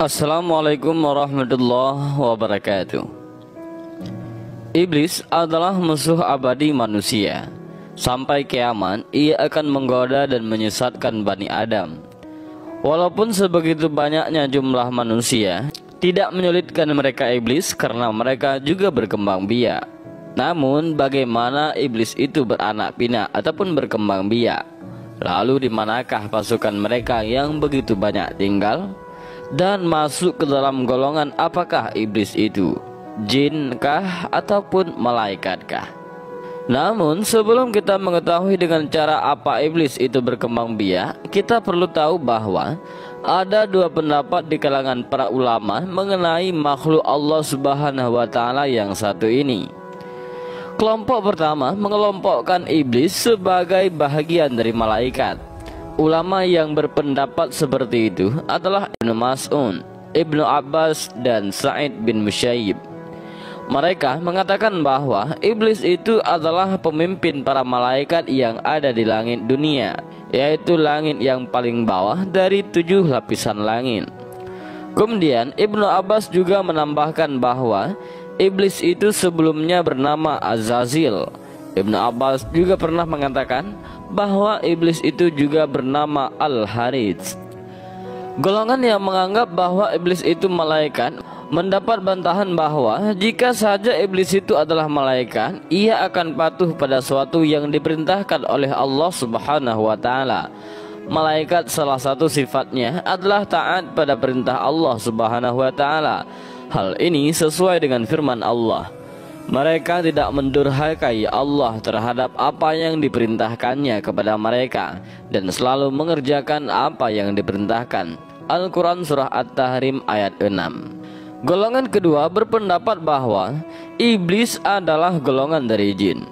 Assalamualaikum warahmatullahi wabarakatuh. Iblis adalah musuh abadi manusia. Sampai kiamat ia akan menggoda dan menyesatkan Bani Adam. Walaupun sebegitu banyaknya jumlah manusia, tidak menyulitkan mereka iblis karena mereka juga berkembang biak. Namun bagaimana iblis itu beranak pinak ataupun berkembang biak? Lalu di manakah pasukan mereka yang begitu banyak tinggal? Dan masuk ke dalam golongan apakah iblis itu? Jinkah ataupun malaikatkah? Namun sebelum kita mengetahui dengan cara apa iblis itu berkembang biak, kita perlu tahu bahwa ada dua pendapat di kalangan para ulama mengenai makhluk Allah Subhanahu wa Ta'ala yang satu ini. Kelompok pertama mengelompokkan iblis sebagai bahagian dari malaikat. Ulama yang berpendapat seperti itu adalah Ibnu Mas'ud, Ibnu Abbas, dan Sa'id bin Musayyib. Mereka mengatakan bahwa iblis itu adalah pemimpin para malaikat yang ada di langit dunia, yaitu langit yang paling bawah dari 7 lapisan langit. Kemudian Ibnu Abbas juga menambahkan bahwa iblis itu sebelumnya bernama Azazil. Ibnu Abbas juga pernah mengatakan bahwa iblis itu juga bernama Al-Harits. Golongan yang menganggap bahwa iblis itu malaikat mendapat bantahan bahwa jika saja iblis itu adalah malaikat, ia akan patuh pada sesuatu yang diperintahkan oleh Allah Subhanahu wa Ta'ala. Malaikat salah satu sifatnya adalah taat pada perintah Allah Subhanahu wa Ta'ala. Hal ini sesuai dengan firman Allah. Mereka tidak mendurhakai Allah terhadap apa yang diperintahkannya kepada mereka dan selalu mengerjakan apa yang diperintahkan. Al-Quran Surah At-Tahrim ayat 6. Golongan kedua berpendapat bahwa iblis adalah golongan dari jin.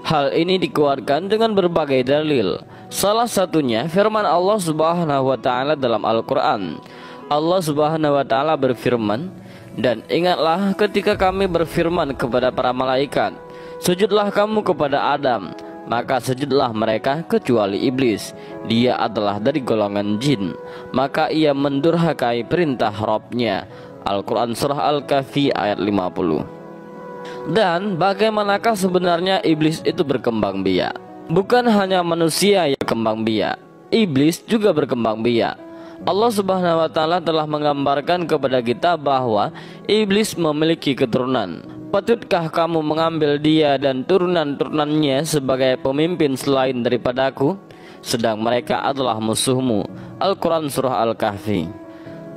Hal ini dikuatkan dengan berbagai dalil. Salah satunya firman Allah Subhanahu wa Ta'ala dalam Al-Quran. Allah Subhanahu wa Ta'ala berfirman, "Dan ingatlah ketika kami berfirman kepada para malaikat, sujudlah kamu kepada Adam, maka sujudlah mereka kecuali iblis. Dia adalah dari golongan jin, maka ia mendurhakai perintah Rabbnya." Al-Quran Surah Al-Kahfi ayat 50. Dan bagaimanakah sebenarnya iblis itu berkembang biak? Bukan hanya manusia yang berkembang biak, iblis juga berkembang biak. Allah Subhanahu wa Ta'ala telah menggambarkan kepada kita bahwa iblis memiliki keturunan. Patutkah kamu mengambil dia dan turunan-turunannya sebagai pemimpin selain daripadaku? Sedang mereka adalah musuhmu. Al-Quran Surah Al-Kahfi.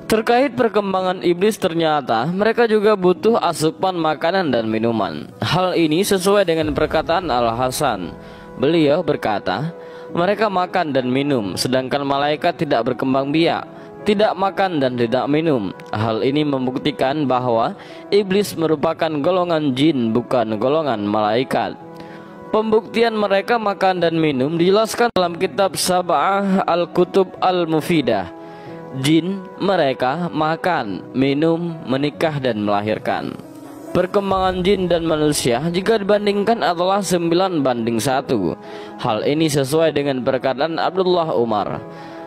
Terkait perkembangan iblis, ternyata mereka juga butuh asupan makanan dan minuman. Hal ini sesuai dengan perkataan Al-Hasan. Beliau berkata, mereka makan dan minum, sedangkan malaikat tidak berkembang biak, tidak makan dan tidak minum. Hal ini membuktikan bahwa iblis merupakan golongan jin, bukan golongan malaikat. Pembuktian mereka makan dan minum dijelaskan dalam kitab Sab'ah Al-Kutub Al-Mufidah. Jin mereka makan, minum, menikah dan melahirkan. Perkembangan jin dan manusia jika dibandingkan adalah 9:1. Hal ini sesuai dengan perkataan Abdullah Umar.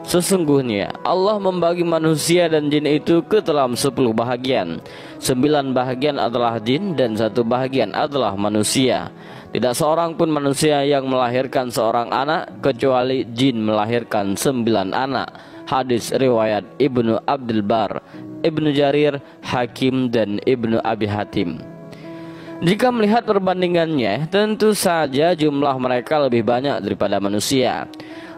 Sesungguhnya Allah membagi manusia dan jin itu ke dalam 10 bahagian. 9 bahagian adalah jin dan 1 bahagian adalah manusia. Tidak seorang pun manusia yang melahirkan seorang anak kecuali jin melahirkan 9 anak. Hadis riwayat Ibnu Abdul Bar, Ibnu Jarir, Hakim, dan Ibnu Abi Hatim. Jika melihat perbandingannya, tentu saja jumlah mereka lebih banyak daripada manusia.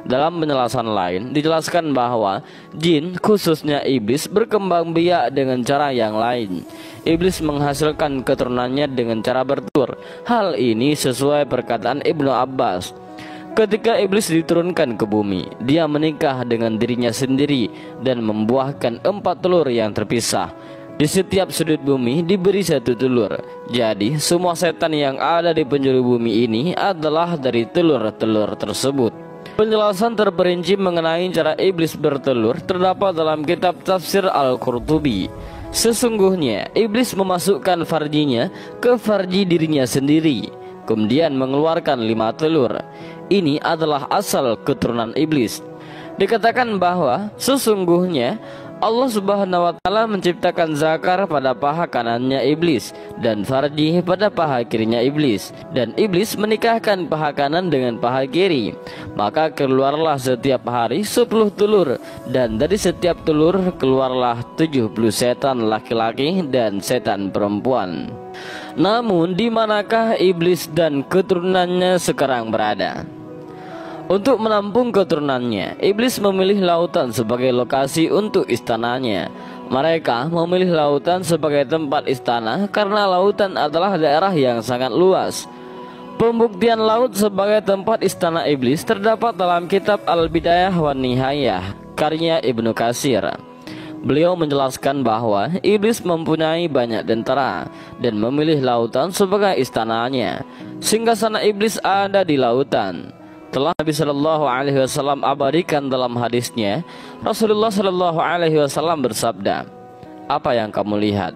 Dalam penjelasan lain dijelaskan bahwa jin, khususnya iblis, berkembang biak dengan cara yang lain. Iblis menghasilkan keturunannya dengan cara bertelur. Hal ini sesuai perkataan Ibnu Abbas. Ketika iblis diturunkan ke bumi, dia menikah dengan dirinya sendiri dan membuahkan 4 telur yang terpisah. Di setiap sudut bumi diberi 1 telur. Jadi semua setan yang ada di penjuru bumi ini adalah dari telur-telur tersebut. Penjelasan terperinci mengenai cara iblis bertelur terdapat dalam kitab Tafsir Al-Qurtubi. Sesungguhnya iblis memasukkan farjinya ke farji dirinya sendiri, kemudian mengeluarkan 5 telur. Ini adalah asal keturunan iblis. Dikatakan bahwa sesungguhnya Allah Subhanahu wa taala menciptakan zakar pada paha kanannya iblis dan farji pada paha kirinya iblis, dan iblis menikahkan paha kanan dengan paha kiri. Maka keluarlah setiap hari 10 telur, dan dari setiap telur keluarlah 70 setan laki-laki dan setan perempuan. Namun di manakah iblis dan keturunannya sekarang berada? Untuk menampung keturunannya, iblis memilih lautan sebagai lokasi untuk istananya. Mereka memilih lautan sebagai tempat istana karena lautan adalah daerah yang sangat luas. Pembuktian laut sebagai tempat istana iblis terdapat dalam kitab Al-Bidayah wan Nihayah karya Ibnu Katsir. Beliau menjelaskan bahwa iblis mempunyai banyak tentara dan memilih lautan sebagai istananya. Singgasana iblis ada di lautan. Telah Nabi Shallallahu Alaihi Wasallam abadikan dalam hadisnya, Rasulullah Shallallahu Alaihi Wasallam bersabda, "Apa yang kamu lihat?"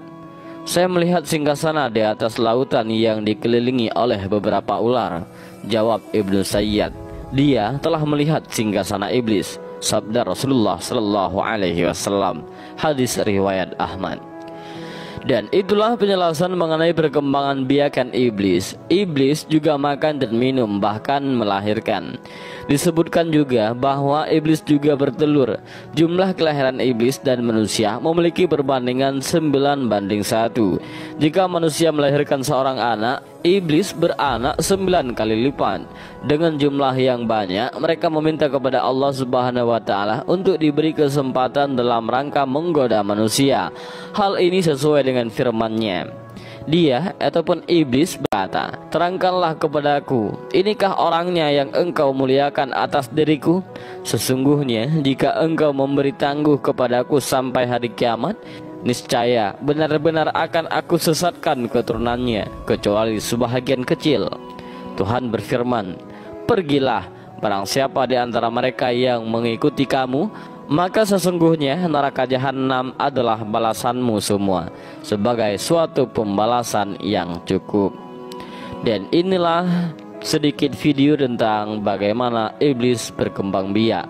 "Saya melihat singgasana di atas lautan yang dikelilingi oleh beberapa ular," jawab Ibnu Sayyad. "Dia telah melihat singgasana iblis," sabda Rasulullah Shallallahu Alaihi Wasallam. Hadis riwayat Ahmad. Dan itulah penjelasan mengenai perkembangan biakan iblis. Iblis juga makan dan minum, bahkan melahirkan. Disebutkan juga bahwa iblis juga bertelur. Jumlah kelahiran iblis dan manusia memiliki perbandingan 9:1. Jika manusia melahirkan seorang anak, iblis beranak 9 kali lipat. Dengan jumlah yang banyak, mereka meminta kepada Allah Subhanahu wa taala untuk diberi kesempatan dalam rangka menggoda manusia. Hal ini sesuai dengan firman-Nya. Dia ataupun iblis berkata, "Terangkanlah kepadaku, inikah orangnya yang engkau muliakan atas diriku? Sesungguhnya jika engkau memberi tangguh kepadaku sampai hari kiamat, niscaya benar-benar akan aku sesatkan keturunannya kecuali sebahagian kecil." Tuhan berfirman, "Pergilah, barang siapa di antara mereka yang mengikuti kamu, maka sesungguhnya neraka jahanam adalah balasanmu semua, sebagai suatu pembalasan yang cukup." Dan inilah sedikit video tentang bagaimana iblis berkembang biak.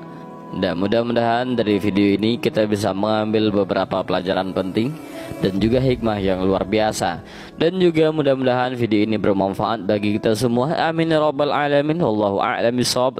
Dan mudah-mudahan dari video ini kita bisa mengambil beberapa pelajaran penting dan juga hikmah yang luar biasa. Dan juga mudah-mudahan video ini bermanfaat bagi kita semua. Amin ya rabbal alamin. Wallahu a'lam bishawab.